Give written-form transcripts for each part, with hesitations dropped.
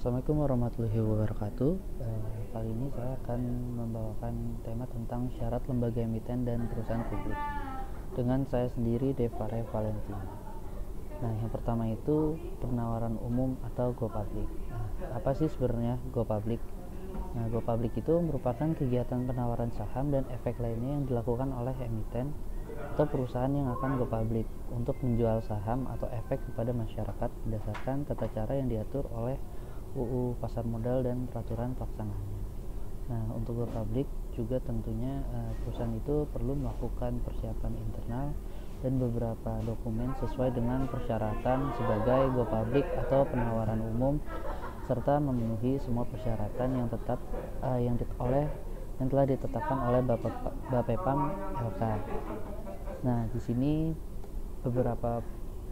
Assalamualaikum warahmatullahi wabarakatuh. Kali ini saya akan membawakan tema tentang syarat lembaga emiten dan perusahaan publik dengan saya sendiri, Devare Valentina. Nah, yang pertama itu penawaran umum atau go public. Apa sih sebenarnya go public? Nah, go public itu merupakan kegiatan penawaran saham dan efek lainnya yang dilakukan oleh emiten atau perusahaan yang akan go public untuk menjual saham atau efek kepada masyarakat berdasarkan tata cara yang diatur oleh UU Pasar Modal dan peraturan pelaksanaannya. Nah, untuk go public juga tentunya perusahaan itu perlu melakukan persiapan internal dan beberapa dokumen sesuai dengan persyaratan sebagai go public atau penawaran umum, serta memenuhi semua persyaratan yang telah ditetapkan oleh Bapepam LK. Nah, di sini beberapa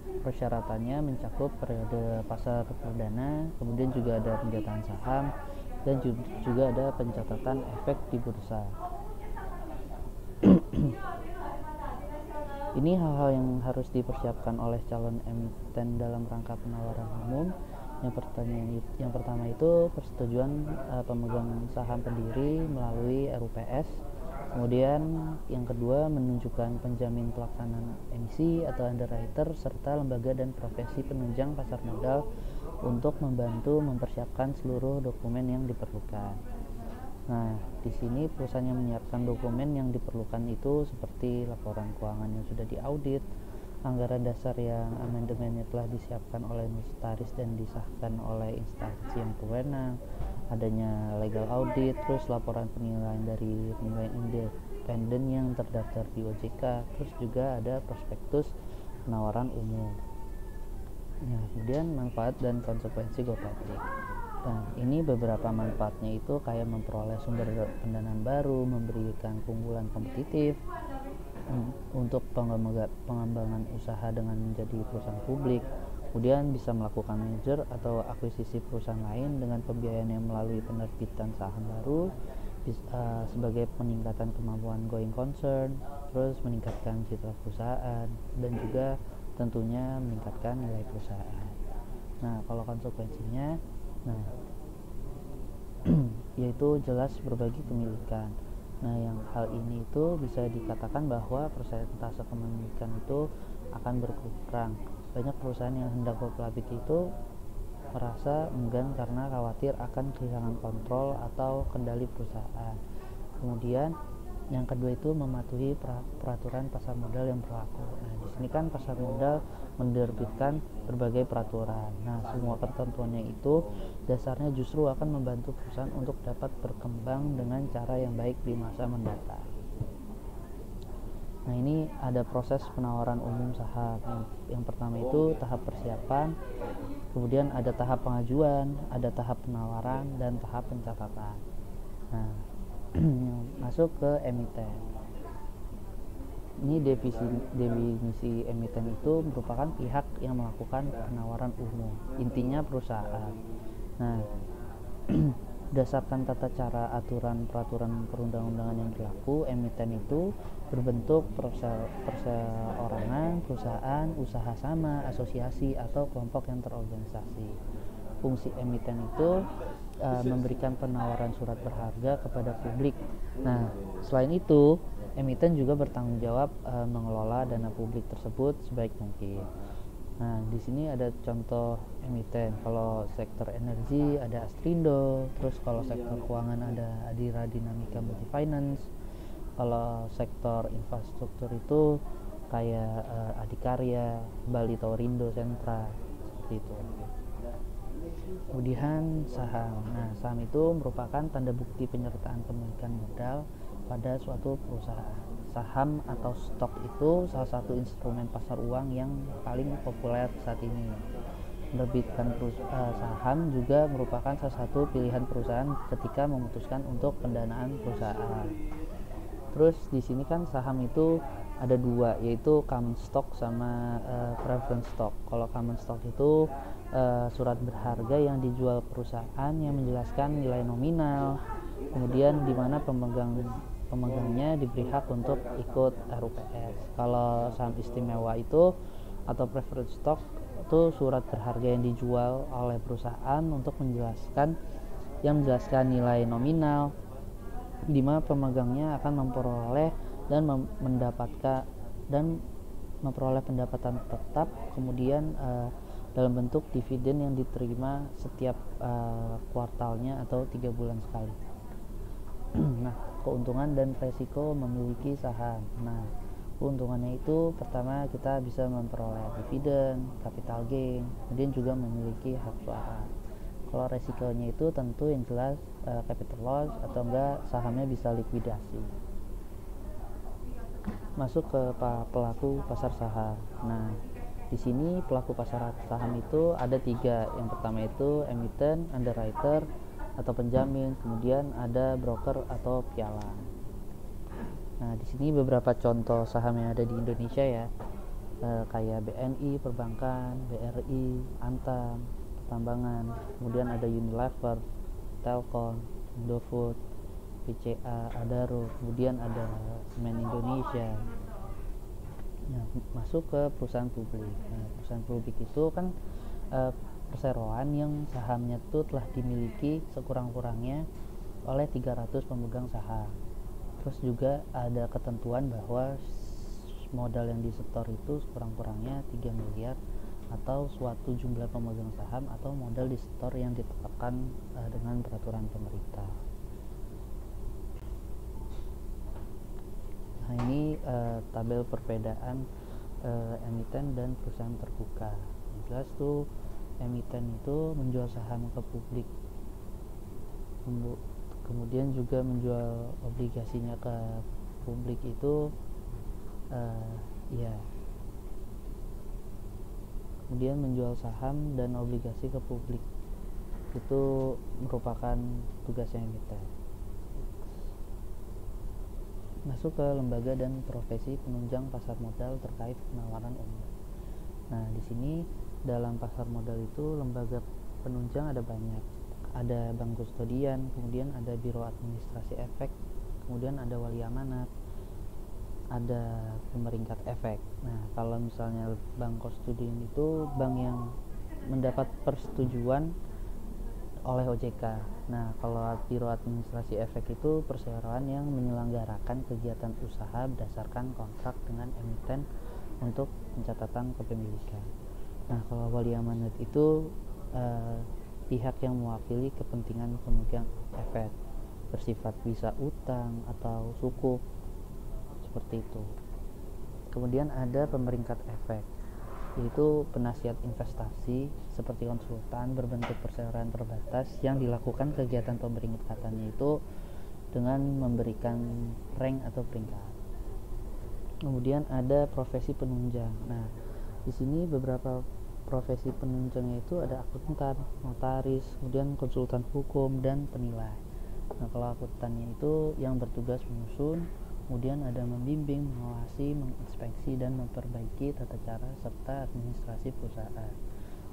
persyaratannya mencakup periode pasar perdana, kemudian juga ada pendataan saham, dan juga ada pencatatan efek di bursa. Ini hal-hal yang harus dipersiapkan oleh calon emiten dalam rangka penawaran umum. Yang pertama itu persetujuan pemegang saham pendiri melalui RUPS. Kemudian yang kedua menunjukkan penjamin pelaksanaan emisi atau underwriter serta lembaga dan profesi penunjang pasar modal untuk membantu mempersiapkan seluruh dokumen yang diperlukan. Nah, di sini perusahaan yang menyiapkan dokumen yang diperlukan itu seperti laporan keuangan yang sudah diaudit, anggaran dasar yang amandemennya telah disiapkan oleh notaris dan disahkan oleh instansi yang berwenang, adanya legal audit, terus laporan penilaian dari penilaian independen yang terdaftar di OJK, terus juga ada prospektus penawaran umum. Nah, kemudian manfaat dan konsekuensi go public. Nah, ini beberapa manfaatnya itu kayak memperoleh sumber pendanaan baru, memberikan keunggulan kompetitif untuk pengembangan usaha dengan menjadi perusahaan publik, kemudian bisa melakukan merger atau akuisisi perusahaan lain dengan pembiayaan yang melalui penerbitan saham baru, sebagai peningkatan kemampuan going concern, terus meningkatkan citra perusahaan, dan juga tentunya meningkatkan nilai perusahaan. Nah, kalau konsekuensinya, yaitu jelas berbagi kepemilikan. Nah, yang hal ini itu bisa dikatakan bahwa persentase kepemilikan itu akan berkurang. Banyak perusahaan yang hendak go public itu merasa enggan karena khawatir akan kehilangan kontrol atau kendali perusahaan. Kemudian yang kedua itu mematuhi peraturan pasar modal yang berlaku. Nah, di sini kan pasar modal menerbitkan berbagai peraturan. Nah, semua ketentuannya itu dasarnya justru akan membantu perusahaan untuk dapat berkembang dengan cara yang baik di masa mendatang. Nah, ini ada proses penawaran umum saham. Yang pertama itu tahap persiapan, kemudian ada tahap pengajuan, ada tahap penawaran, dan tahap pencatatan. Nah, masuk ke emiten. Ini definisi emiten itu merupakan pihak yang melakukan penawaran umum, intinya perusahaan. Nah, berdasarkan tata cara aturan peraturan perundang-undangan yang berlaku, emiten itu berbentuk perseorangan, perusahaan, usaha sama, asosiasi, atau kelompok yang terorganisasi. Fungsi emiten itu memberikan penawaran surat berharga kepada publik. Nah, selain itu, emiten juga bertanggung jawab mengelola dana publik tersebut sebaik mungkin. Nah, di sini ada contoh emiten. Kalau sektor energi ada Astrindo, terus kalau sektor keuangan ada Adira Dinamika Multifinance. Kalau sektor infrastruktur itu kayak Adikarya, Bali Towerindo Sentra, seperti itu. Kemudian saham. Nah, saham itu merupakan tanda bukti penyertaan pemilikan modal pada suatu perusahaan. Saham atau stok itu salah satu instrumen pasar uang yang paling populer saat ini. Menerbitkan saham juga merupakan salah satu pilihan perusahaan ketika memutuskan untuk pendanaan perusahaan. Terus di sini kan saham itu ada dua, yaitu common stock sama preference stock. Kalau common stock itu surat berharga yang dijual perusahaan yang menjelaskan nilai nominal, kemudian di mana pemegangnya diberi hak untuk ikut RUPS. Kalau saham istimewa itu atau preferred stock itu surat berharga yang dijual oleh perusahaan untuk menjelaskan nilai nominal di mana pemegangnya akan memperoleh dan mendapatkan dan memperoleh pendapatan tetap, kemudian dalam bentuk dividen yang diterima setiap kuartalnya atau 3 bulan sekali. Nah, keuntungan dan resiko memiliki saham. Nah, keuntungannya itu pertama kita bisa memperoleh dividen, capital gain, kemudian juga memiliki hak suara. Kalau resikonya itu tentu yang jelas capital loss atau enggak sahamnya bisa likuidasi. Masuk ke pelaku pasar saham. Nah, di sini pelaku pasar saham itu ada 3. Yang pertama itu emiten, underwriter atau penjamin, kemudian ada broker atau pialang. Nah, di sini beberapa contoh saham yang ada di Indonesia ya, kayak BNI, perbankan, BRI, Antam, pertambangan, kemudian ada Unilever, Telkom, Indofood, BCA, Adaro, kemudian ada Semen Indonesia. Nah, masuk ke perusahaan publik. Nah, perusahaan publik itu kan perseroan yang sahamnya itu telah dimiliki sekurang-kurangnya oleh 300 pemegang saham. Terus juga ada ketentuan bahwa modal yang disetor itu sekurang-kurangnya 3 miliar atau suatu jumlah pemegang saham atau modal disetor yang ditetapkan dengan peraturan pemerintah. Nah, ini tabel perbedaan emiten dan perusahaan terbuka. Yang jelas tuh emiten itu menjual saham ke publik, kemudian juga menjual obligasinya ke publik itu kemudian menjual saham dan obligasi ke publik itu merupakan tugasnya emiten. Masuk ke lembaga dan profesi penunjang pasar modal terkait penawaran umum. Nah, di sini dalam pasar modal itu lembaga penunjang ada banyak. Ada bank kustodian, kemudian ada biro administrasi efek, kemudian ada wali amanat, ada pemeringkat efek. Nah, kalau misalnya bank kustodian itu bank yang mendapat persetujuan oleh OJK. Nah, kalau biro administrasi efek itu perseroan yang menyelenggarakan kegiatan usaha berdasarkan kontrak dengan emiten untuk pencatatan kepemilikan. Nah, kalau wali amanat itu pihak yang mewakili kepentingan pemegang efek, bersifat bisa utang atau sukuk, seperti itu. Kemudian ada pemeringkat efek, yaitu penasihat investasi seperti konsultan berbentuk perseroan terbatas yang dilakukan kegiatan pemeringkatannya itu dengan memberikan rank atau peringkat. Kemudian ada profesi penunjang. Nah, di sini beberapa profesi penunjangnya itu ada akuntan, notaris, kemudian konsultan hukum dan penilai. Nah, kalau akuntannya itu yang bertugas menyusun, kemudian ada membimbing, mengawasi, menginspeksi dan memperbaiki tata cara serta administrasi perusahaan.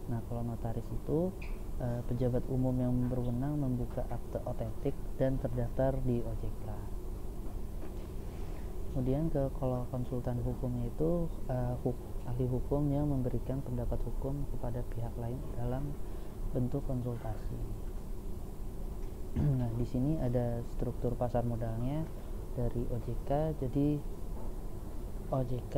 Nah, kalau notaris itu pejabat umum yang berwenang membuka akte otentik dan terdaftar di OJK. Kemudian kalau konsultan hukumnya itu ahli hukum yang memberikan pendapat hukum kepada pihak lain dalam bentuk konsultasi. Nah, di sini ada struktur pasar modalnya dari OJK. Jadi OJK,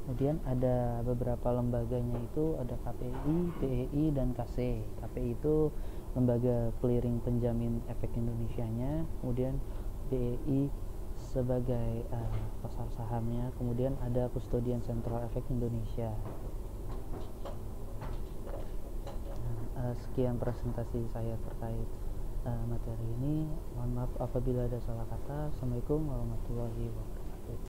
kemudian ada beberapa lembaganya itu ada KPI, BEI dan KC. KPI itu lembaga clearing penjamin efek Indonesianya, kemudian BEI sebagai pasar sahamnya, kemudian ada Kustodian Sentral Efek Indonesia. Sekian presentasi saya terkait materi ini. Mohon maaf apabila ada salah kata. Assalamualaikum warahmatullahi wabarakatuh.